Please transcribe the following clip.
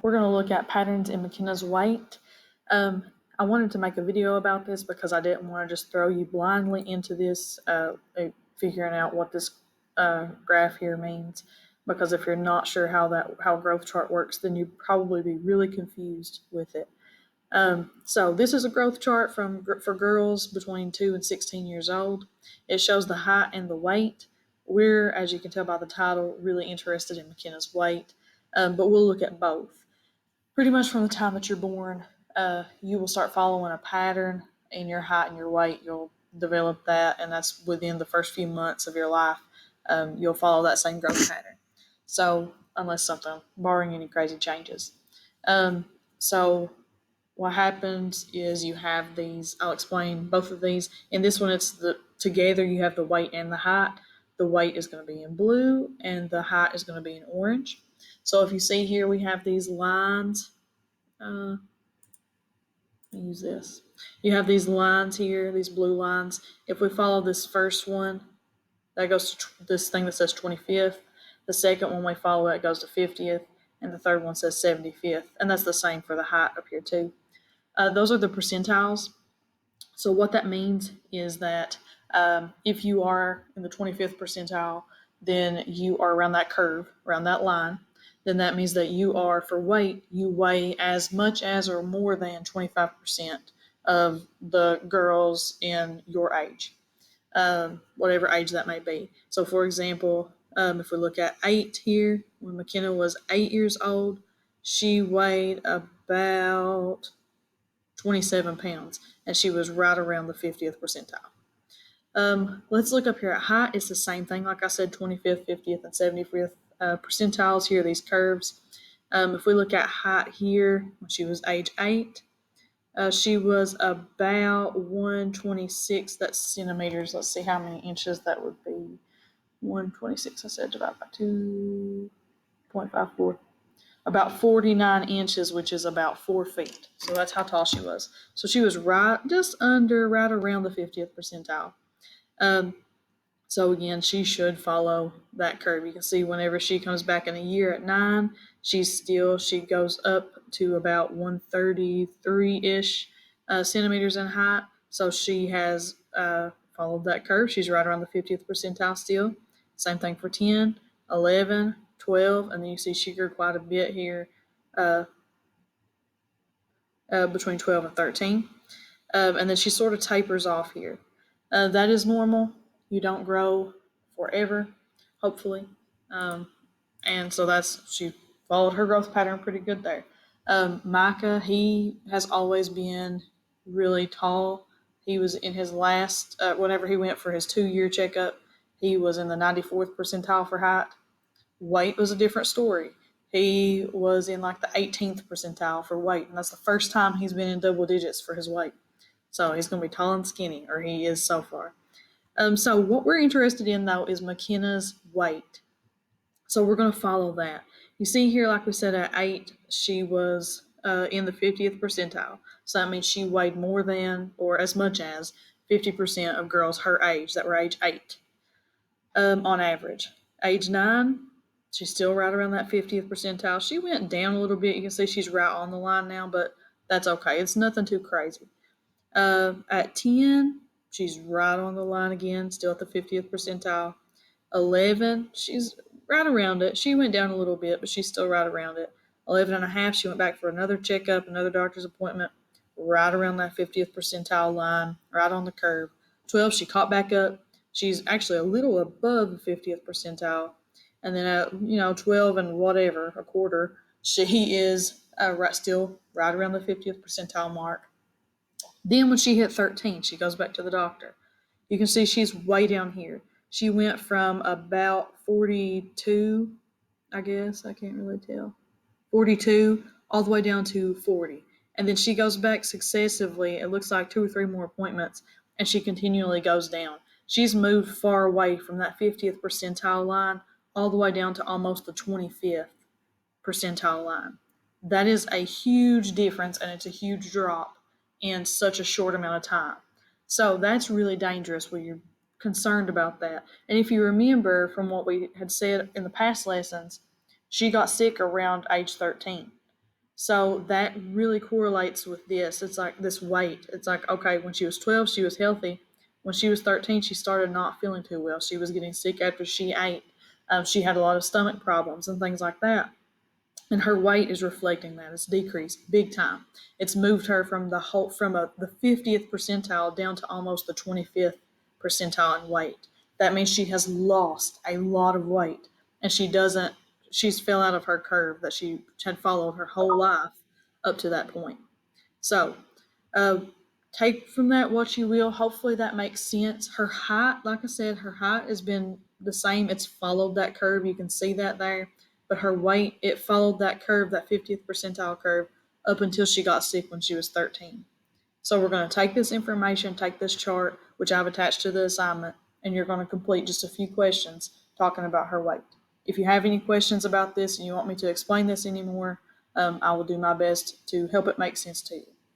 We're going to look at patterns in McKenna's weight. I wanted to make a video about this because I didn't want to just throw you blindly into this, figuring out what this graph here means. Because if you're not sure how growth chart works, then you'd probably be really confused with it. So this is a growth chart for girls between 2 and 16 years old. It shows the height and the weight. We're, as you can tell by the title, really interested in McKenna's weight, but we'll look at both. Pretty much from the time that you're born, you will start following a pattern in your height and your weight. You'll develop that, and that's within the first few months of your life. You'll follow that same growth pattern. So, unless something, barring any crazy changes. So, what happens is you have these. I'll explain both of these. In this one, it's together you have the weight and the height. The weight is going to be in blue, and the height is going to be in orange. So if you see here, we have these lines. Let me use this. You have these lines here, these blue lines. If we follow this first one, that goes to this thing that says 25th. The second one we follow, it goes to 50th. And the third one says 75th. And that's the same for the height up here too. Those are the percentiles. So what that means is that if you are in the 25th percentile, then you are around that curve, around that line. Then that means that you are, for weight, you weigh as much as or more than 25% of the girls in your age, whatever age that may be. So, for example, if we look at 8 here, when McKenna was 8 years old, she weighed about 27 pounds, and she was right around the 50th percentile. Let's look up here at height. It's the same thing. Like I said, 25th, 50th, and 75th percentiles. Here are these curves. If we look at height here, when she was age 8, she was about 126. That's centimeters. Let's see how many inches that would be. 126, I said, divided by 2.54. About 49 inches, which is about 4 feet. So that's how tall she was. So she was right around the 50th percentile. So again, she should follow that curve. You can see whenever she comes back in a year at 9, she goes up to about 133-ish centimeters in height. So she has followed that curve. She's right around the 50th percentile still. Same thing for 10, 11, 12, and then you see she grew quite a bit here between 12 and 13. And then she sort of tapers off here. That is normal. You don't grow forever, hopefully. And so she followed her growth pattern pretty good there. Micah, he has always been really tall. He was in his last, whenever he went for his 2-year checkup, he was in the 94th percentile for height. Weight was a different story. He was in like the 18th percentile for weight, and that's the first time he's been in double digits for his weight. So he's going to be tall and skinny, or he is so far. So what we're interested in, though, is McKenna's weight. So we're going to follow that. You see here, like we said, at 8, she was in the 50th percentile. So that means she weighed more than, or as much as, 50% of girls her age that were age 8 on average. Age 9, she's still right around that 50th percentile. She went down a little bit. You can see she's right on the line now, but that's okay. It's nothing too crazy. At 10, she's right on the line again, still at the 50th percentile. 11, she's right around it. She went down a little bit, but she's still right around it. 11 and a half, she went back for another checkup, another doctor's appointment, right around that 50th percentile line, right on the curve. 12, she caught back up. She's actually a little above the 50th percentile. And then at 12 and whatever, a quarter, she is still right around the 50th percentile mark. Then when she hit 13, she goes back to the doctor. You can see she's way down here. She went from about 42, I guess, I can't really tell, 42 all the way down to 40. And then she goes back successively, it looks like 2 or 3 more appointments, and she continually goes down. She's moved far away from that 50th percentile line all the way down to almost the 25th percentile line. That is a huge difference, and it's a huge drop in such a short amount of time. So that's really dangerous when you're concerned about that. And if you remember from what we had said in the past lessons, she got sick around age 13. So that really correlates with this. It's like this weight. It's like, okay, when she was 12, she was healthy. When she was 13, she started not feeling too well. She was getting sick after she ate. She had a lot of stomach problems and things like that. And her weight is reflecting that. It's decreased big time. It's moved her from the 50th percentile down to almost the 25th percentile in weight. That means she has lost a lot of weight, and she's fell out of her curve that she had followed her whole life up to that point. So, uh, take from that what you will. Hopefully that makes sense. Her height, like I said, her height has been the same. It's followed that curve. You can see that there. But her weight, it followed that curve, that 50th percentile curve, up until she got sick when she was 13. So we're going to take this information, take this chart, which I've attached to the assignment, and you're going to complete just a few questions talking about her weight. If you have any questions about this and you want me to explain this anymore, I will do my best to help it make sense to you.